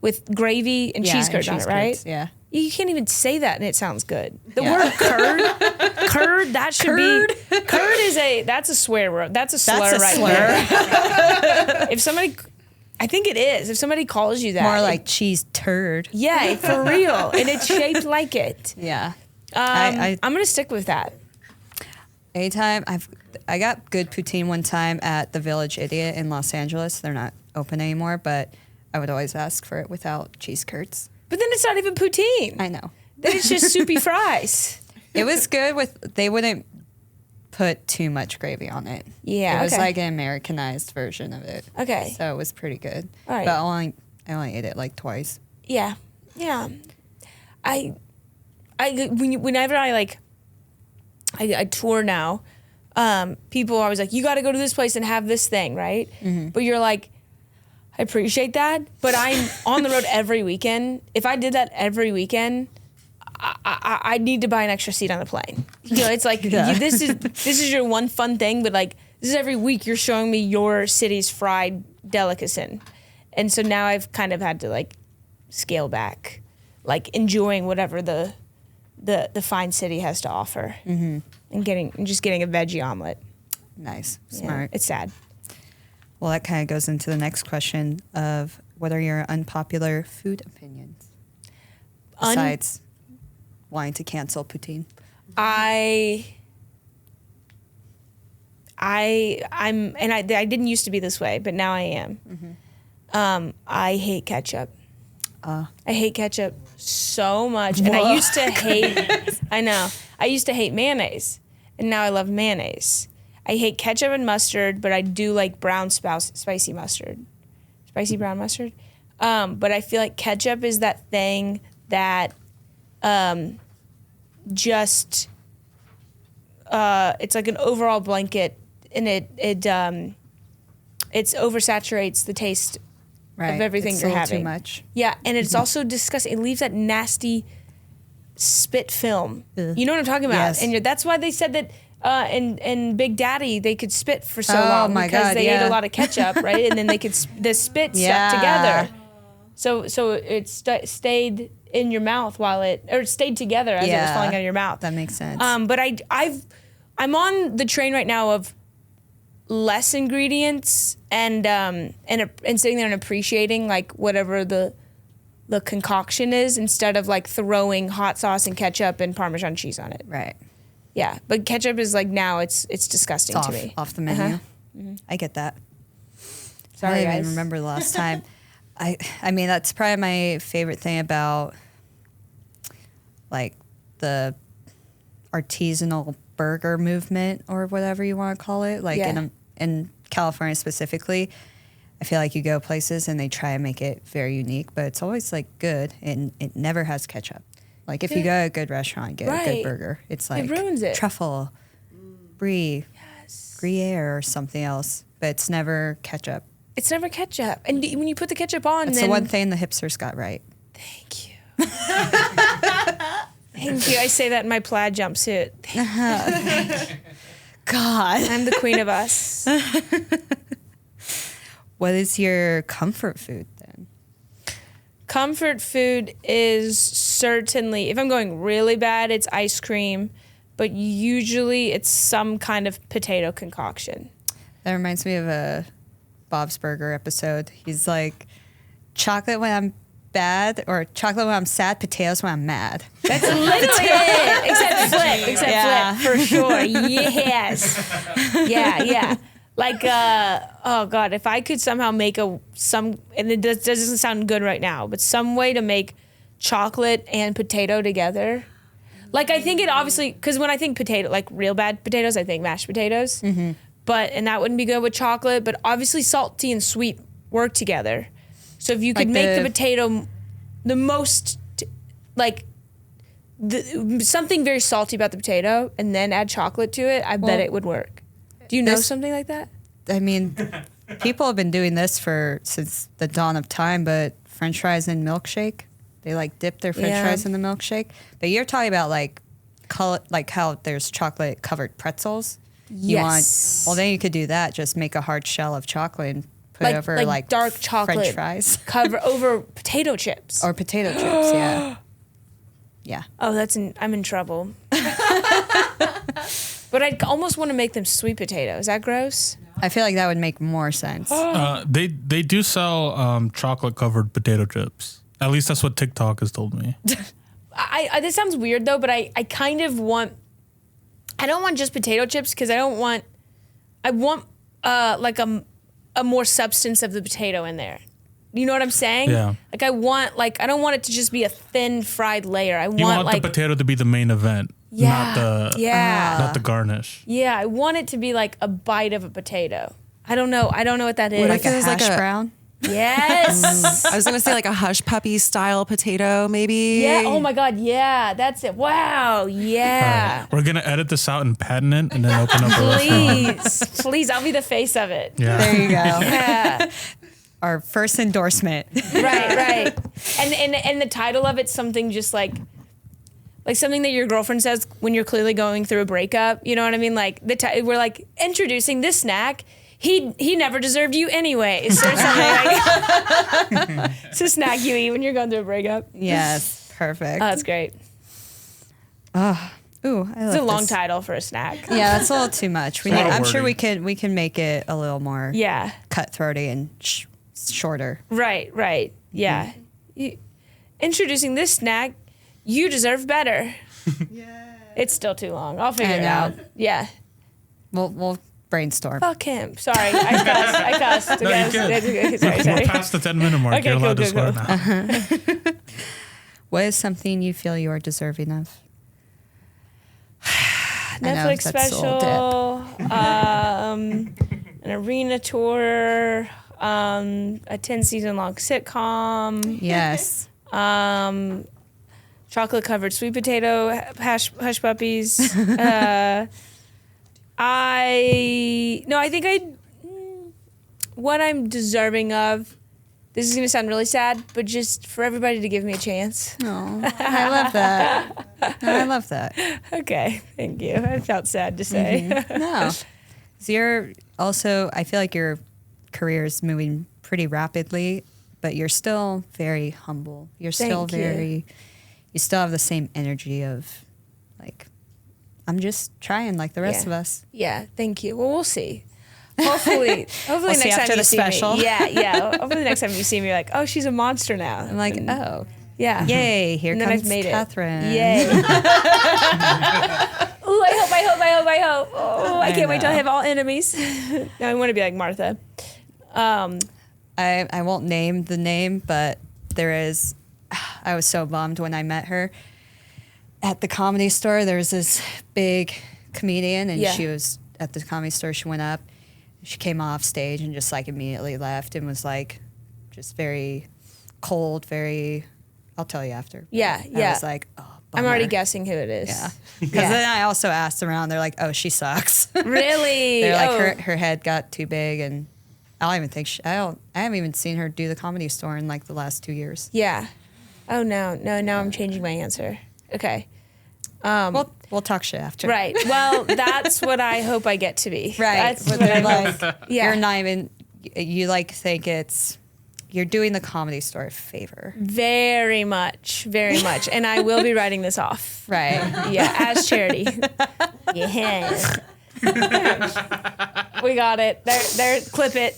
A: with gravy and cheese curds on it, right?
B: curds, yeah.
A: You can't even say that and it sounds good. The
B: Yeah.
A: word curd, that should be, that's a swear word. That's a slur
B: That's a
A: right
B: slur.
A: there. If somebody, I think it is, if somebody calls you that.
B: More like cheese turd.
A: Yeah, for real. And it's shaped like it.
B: Yeah.
A: I'm going to stick with that.
B: Anytime I got good poutine one time at the Village Idiot in Los Angeles. They're not open anymore, but I would always ask for it without cheese curds.
A: But then it's not even poutine.
B: I know.
A: Then it's just soupy fries.
B: It was good they wouldn't put too much gravy on it.
A: Yeah,
B: It was
A: okay.
B: like an Americanized version of it.
A: Okay.
B: So it was pretty good.
A: All right.
B: But I only ate it like twice.
A: Yeah. Yeah. Whenever I tour now, people are always like, you got to go to this place and have this thing, right?
B: Mm-hmm.
A: But you're like, I appreciate that, but I'm on the road every weekend. If I did that every weekend, I need to buy an extra seat on the plane. You know, it's like this is your one fun thing, but like this is every week you're showing me your city's fried delicacy, and so now I've kind of had to like scale back, like enjoying whatever the fine city has to offer, and just getting a veggie omelet.
B: Nice.
A: Yeah,
B: Smart.
A: it's sad.
B: Well, that kind of goes into the next question of what are your unpopular food opinions? Besides wanting to cancel poutine.
A: I didn't used to be this way, but now I am. I hate ketchup. I hate ketchup so much. And I used to hate, I used to hate mayonnaise. And now I love mayonnaise. I hate ketchup and mustard, but I do like spicy mustard. Spicy brown mustard. But I feel like ketchup is that thing that it's like an overall blanket, and it oversaturates the taste of everything
B: it's
A: you're
B: a little
A: having.
B: Too much.
A: Yeah, and it's also disgusting. It leaves that nasty spit film.
B: Ugh.
A: You know what I'm talking about?
B: Yes.
A: And that's why they said that in Big Daddy they could spit for so
B: Oh,
A: long
B: my
A: because
B: God,
A: they ate
B: yeah.
A: a lot of ketchup, right? And then they could the spit
B: Yeah.
A: stuck together. So it stayed in your mouth it stayed together as it was falling out of your mouth.
B: That makes sense.
A: But I'm on the train right now of less ingredients and sitting there and appreciating like whatever the concoction is instead of like throwing hot sauce and ketchup and Parmesan cheese on it.
B: Right.
A: Yeah, but ketchup is like now it's disgusting
B: It's
A: to me.
B: off the menu. I get that.
A: Sorry,
B: I don't
A: guys.
B: even remember the last time. I mean, that's probably my favorite thing about like the artisanal burger movement or whatever you want to call it. Like in California specifically, I feel like you go places and they try and make it very unique, but it's always like good and it never has ketchup. Like if you go to a good restaurant and get a good burger, it's like
A: ruins it.
B: Truffle, brie, Gruyere or something else, but it's never ketchup.
A: It's never ketchup. And when you put the ketchup on,
B: That's
A: then
B: the one thing the hipsters got right.
A: Thank you. Thank you. I say that in my plaid jumpsuit.
B: God.
A: I'm the queen of us.
B: What is your comfort food then?
A: Comfort food is certainly, if I'm going really bad, it's ice cream, but usually it's some kind of potato concoction.
B: That reminds me of a Bob's Burger episode. He's like, chocolate when I'm bad or chocolate when I'm sad, potatoes when I'm mad.
A: That's literally it. Except flip, for sure. Yes. Yeah. Like, oh God, if I could somehow make and it doesn't sound good right now, but some way to make chocolate and potato together. Like, I think it obviously, because when I think potato, like real bad potatoes, I think mashed potatoes. and that wouldn't be good with chocolate. But obviously, salty and sweet work together. So if you could make the potato the most something very salty about the potato, and then add chocolate to it, I bet it would work. Do you know something like that?
B: I mean, people have been doing this since the dawn of time, but French fries in milkshake, they like dip their French fries in the milkshake. But you're talking about like how there's chocolate covered pretzels. Then you could do that. Just make a hard shell of chocolate and put it over like
A: dark chocolate
B: French fries.
A: cover over potato chips.
B: Or potato chips, yeah. Yeah.
A: Oh, I'm in trouble. But I'd almost want to make them sweet potato. Is that gross?
B: I feel like that would make more sense.
C: They do sell chocolate covered potato chips. At least that's what TikTok has told me.
A: This sounds weird though, but I kind of want. I don't want just potato chips because I want like a more substance of the potato in there. You know what I'm saying?
C: Yeah.
A: Like I don't want it to just be a thin fried layer.
C: You want the potato to be the main event, not the garnish.
A: Yeah, I want it to be like a bite of a potato. I don't know what that is.
B: Like a hash brown?
A: Yes.
D: I was going to say like a hush puppy style potato, maybe.
A: Yeah. Oh my God. Yeah. That's it. Wow. Yeah.
C: Right. We're going to edit this out and patent it and then open up a restaurant.
A: Please. I'll be the face of it.
C: Yeah.
B: There you go.
A: Yeah.
B: Our first endorsement.
A: Right. And the title of it's something just like something that your girlfriend says when you're clearly going through a breakup. You know what I mean? Like we're like introducing this snack. He never deserved you anyways. Or something like it's a snack you eat when you're going through a breakup.
B: Yes, perfect.
A: Oh, that's great.
B: Ooh, I love
A: It's a long title for a snack.
B: Yeah, that's a little too much. I'm sure we can make it a little more cutthroaty and shorter.
A: Right. Yeah. Introducing this snack, you deserve better. Yeah. It's still too long. I'll figure it out. Yeah.
B: We'll brainstorm.
A: Fuck him. Sorry, I cussed.
C: No, you can. We're past the 10-minute mark.
A: Okay,
C: You're allowed to
A: cool.
C: swear now.
B: What is something you feel you are deserving of?
A: Netflix special, an arena tour, a 10-season long sitcom.
B: Yes.
A: Chocolate covered sweet potato hush puppies. I think what I'm deserving of, this is going to sound really sad, but just for everybody to give me a chance.
B: Oh, I love that. I love that.
A: Okay, thank you. I felt sad to say.
B: Mm-hmm. No. So I feel like your career is moving pretty rapidly, but you're still very humble. You're still you still have the same energy of like, I'm just trying like the rest of us.
A: Yeah, thank you. Well, we'll see. Hopefully
B: We'll
A: next
B: see
A: time
B: after
A: you
B: the
A: see
B: special.
A: me. Yeah. Hopefully next time you see me, you're like, oh, she's a monster now.
B: I'm like, oh.
A: Yeah.
B: Yay, here
A: and
B: comes
A: I've made
B: Katherine.
A: It. Yay. Ooh, I hope. Oh, I can't wait till I have all enemies. No, I want to be like Martha.
B: I won't name the name, but I was so bummed when I met her at the Comedy Store. There was this big comedian, and she was at the Comedy Store. She went up, she came off stage and just like immediately left and was like just very cold, I'll tell you after.
A: Yeah.
B: I was like, oh, bummer.
A: I'm already guessing who it is.
B: Yeah. Because then I also asked around, they're like, oh, she sucks.
A: Really?
B: They're like, her head got too big, and I don't even think I haven't even seen her do the Comedy Store in like the last 2 years.
A: Yeah. Oh, no, I'm changing my answer. Okay.
B: We'll talk shit after.
A: Right. Well, that's what I hope I get to be.
B: Right.
A: That's what I
B: like,
A: hope.
B: you're not even, you like think you're doing the Comedy Store a favor.
A: Very much. And I will be writing this off.
B: Right.
A: Yeah, as charity. Yeah. We got it. There, clip it.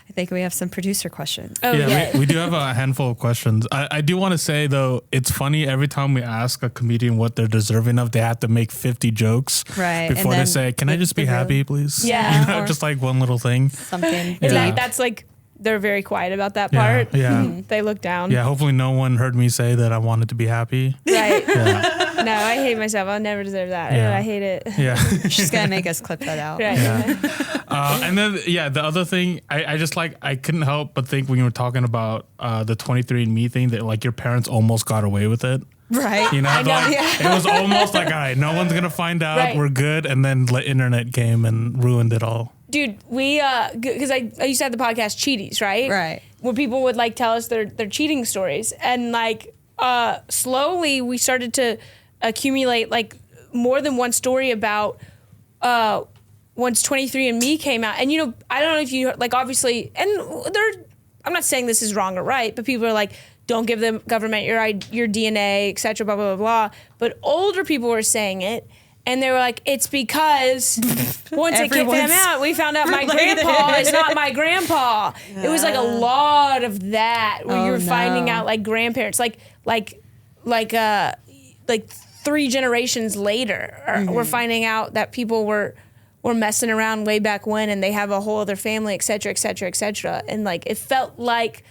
B: I think we have some producer questions.
A: Oh,
C: we do have a handful of questions. I do want to say, though, it's funny every time we ask a comedian what they're deserving of, they have to make 50 jokes before they say, can I just be happy, please?
A: Yeah.
C: Just like one little thing.
B: Something.
A: That's like, they're very quiet about that part.
C: Yeah.
A: They look down.
C: Yeah, hopefully no one heard me say that I wanted to be happy.
A: Right.
C: Yeah.
A: I hate myself. I'll never deserve that.
C: Yeah.
A: I hate it.
C: Yeah.
B: She's gonna make us clip that out.
A: Right.
C: Yeah. And then, the other thing, I just like, I couldn't help but think when you were talking about the 23andMe thing that like your parents almost got away with it.
B: Right.
C: You know,
A: I know,
C: like,
A: yeah.
C: it was almost like, all right, no one's going to find out.
A: Right.
C: We're good. And then the internet came and ruined it all.
A: Dude, we, because I used to have the podcast Cheaties, right?
B: Right.
A: Where people would like tell us their cheating stories. And like, slowly we started to accumulate like more than one story about, once 23andMe came out. And, you know, I don't know if you, like, obviously, and I'm not saying this is wrong or right, but people are like, don't give the government your DNA, et cetera, blah, blah, blah, blah. But older people were saying it, and they were like, it's because once it came out, we found out my grandpa is not my grandpa. Yeah. It was like a lot of that where you were finding out like grandparents, like 3 generations later, we're finding out that people were messing around way back when, and they have a whole other family, et cetera, et cetera, et cetera. And like, it felt like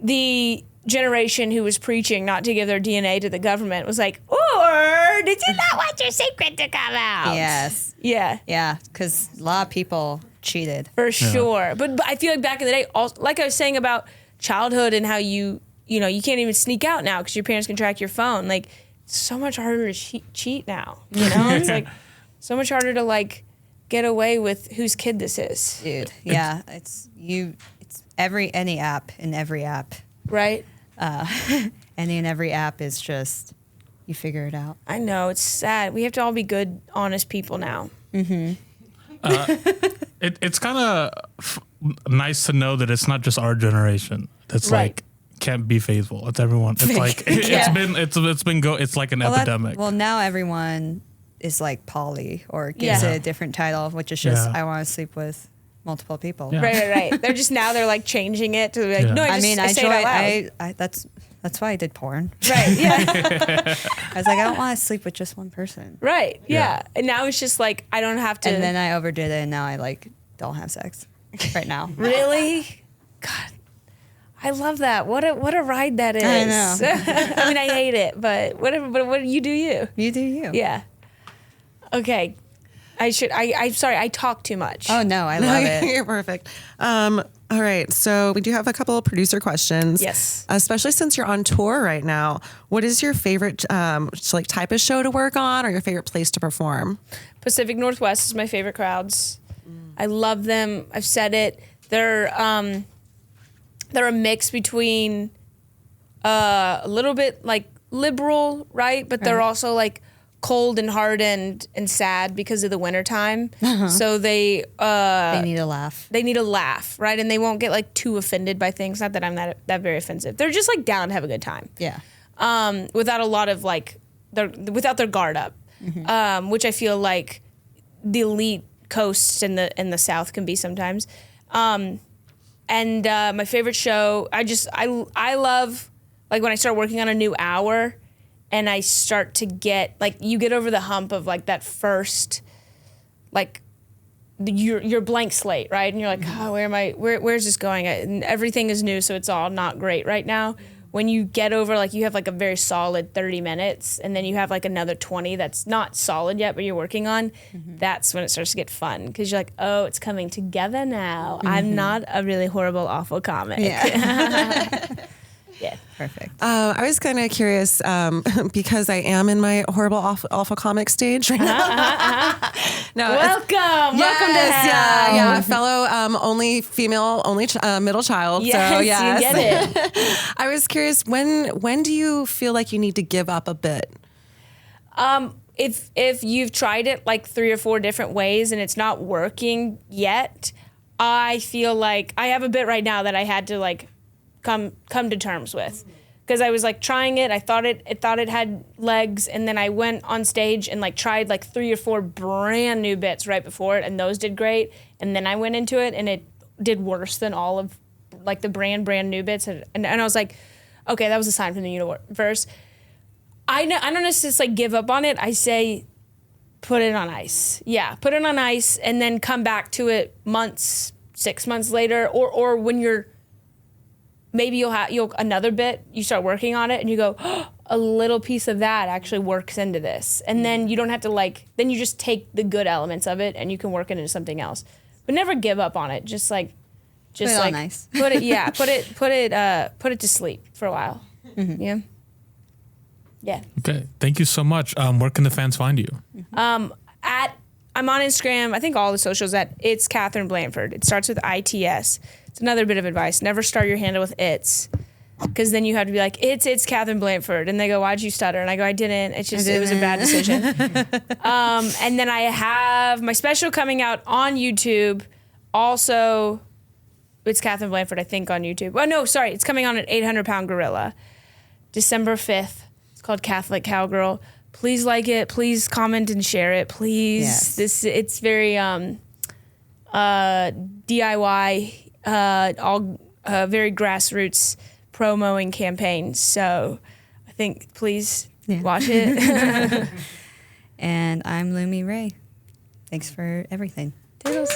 A: the generation who was preaching not to give their DNA to the government was like, or did you not want your secret to come out?
B: Yes.
A: Yeah.
B: Yeah, because a lot of people cheated.
A: For sure. But I feel like back in the day, also, like I was saying about childhood and how you can't even sneak out now because your parents can track your phone. Like, it's so much harder to cheat now. You know? It's like so much harder to like get away with whose kid this is.
B: Dude, yeah. It's any app in every app.
A: Right?
B: Any and every app is just, you figure it out.
A: I know, it's sad. We have to all be good, honest people now.
B: Mm-hmm.
C: It's kind of nice to know that it's not just our generation that's like can't be faithful. It's everyone. It's like it's like an epidemic.
B: Now everyone is like poly or gives it a different title, which is just I want to sleep with multiple people.
C: Yeah.
A: Right. They're like changing it to like no. I say it out loud.
B: That's why I did porn.
A: Right. Yeah.
B: I was like, I don't want to sleep with just one person.
A: Right. Yeah. And now it's just like I don't have to.
B: And then I overdid it, and now I like don't have sex right now.
A: Really? God, I love that. What a ride that is.
B: I know.
A: I mean, I hate it, but whatever. But what you do you?
B: You do you.
A: Yeah. Okay. I'm sorry, I talk too much.
B: Oh, no, I love it.
D: You're perfect. All right, so we do have a couple of producer questions.
A: Yes.
D: Especially since you're on tour right now. What is your favorite type of show to work on or your favorite place to perform?
A: Pacific Northwest is my favorite crowds. I love them. I've said it. They're a mix between a little bit like liberal, right? But they're also like cold and hardened and sad because of the wintertime. So they
B: need a laugh.
A: They need a laugh, right? And they won't get like too offended by things. Not that I'm that very offensive. They're just like down to have a good time.
B: Yeah.
A: Without a lot of like without their guard up. Which I feel like the elite coasts in the South can be sometimes. And my favorite show, I love like when I start working on a new hour and I start to get like you get over the hump of like that first like your blank slate, right? And you're like, oh, where's this going? And everything is new, so it's all not great right now. When you get over like you have like a very solid 30 minutes and then you have like another 20 that's not solid yet but you're working on, that's when it starts to get fun because you're like, oh, it's coming together now. I'm not a really horrible, awful comic. Yeah. Yeah, perfect.
D: I was kind of curious because I am in my horrible, awful comic stage right now. No,
A: welcome to hell.
D: Yeah, fellow only female, only middle child.
A: Yes,
D: so yes,
A: you get it.
D: I was curious when do you feel like you need to give up a bit?
A: If you've tried it like 3 or 4 different ways and it's not working yet, I feel like I have a bit right now that I had to like come to terms with because I was like trying it. I thought it had legs, and then I went on stage and like tried like 3 or 4 brand new bits right before it, and those did great. And then I went into it and it did worse than all of like the brand new bits, and I was like, okay, that was a sign from the universe. I don't just like give up on it. I say put it on ice. Yeah, put it on ice and then come back to it months, 6 months later, or when you're maybe you'll another bit, you start working on it and you go, oh, a little piece of that actually works into this. And then you don't have to then you just take the good elements of it and you can work it into something else. But never give up on it. Just put it
B: nice.
A: Put it to sleep for a while. Mm-hmm. Yeah. Yeah.
C: Okay. Thank you so much. Where can the fans find you?
A: I'm on Instagram. I think all the socials at It's Katherine Blandford. It starts with ITS. It's another bit of advice. Never start your handle with it's, because then you have to be like, it's Katherine Blandford. And they go, why'd you stutter? And I go, I didn't. It was a bad decision. And then I have my special coming out on YouTube. Also, it's Katherine Blandford, I think, on YouTube. Oh, no, sorry. It's coming on an 800-pound gorilla. December 5th. It's called Catholic Cowgirl. Please like it. Please comment and share it. Please. Yes. It's very DIY, all very grassroots promoing campaign. So I think please watch it.
B: And I'm Lumi Ray. Thanks for everything.
A: Toodles.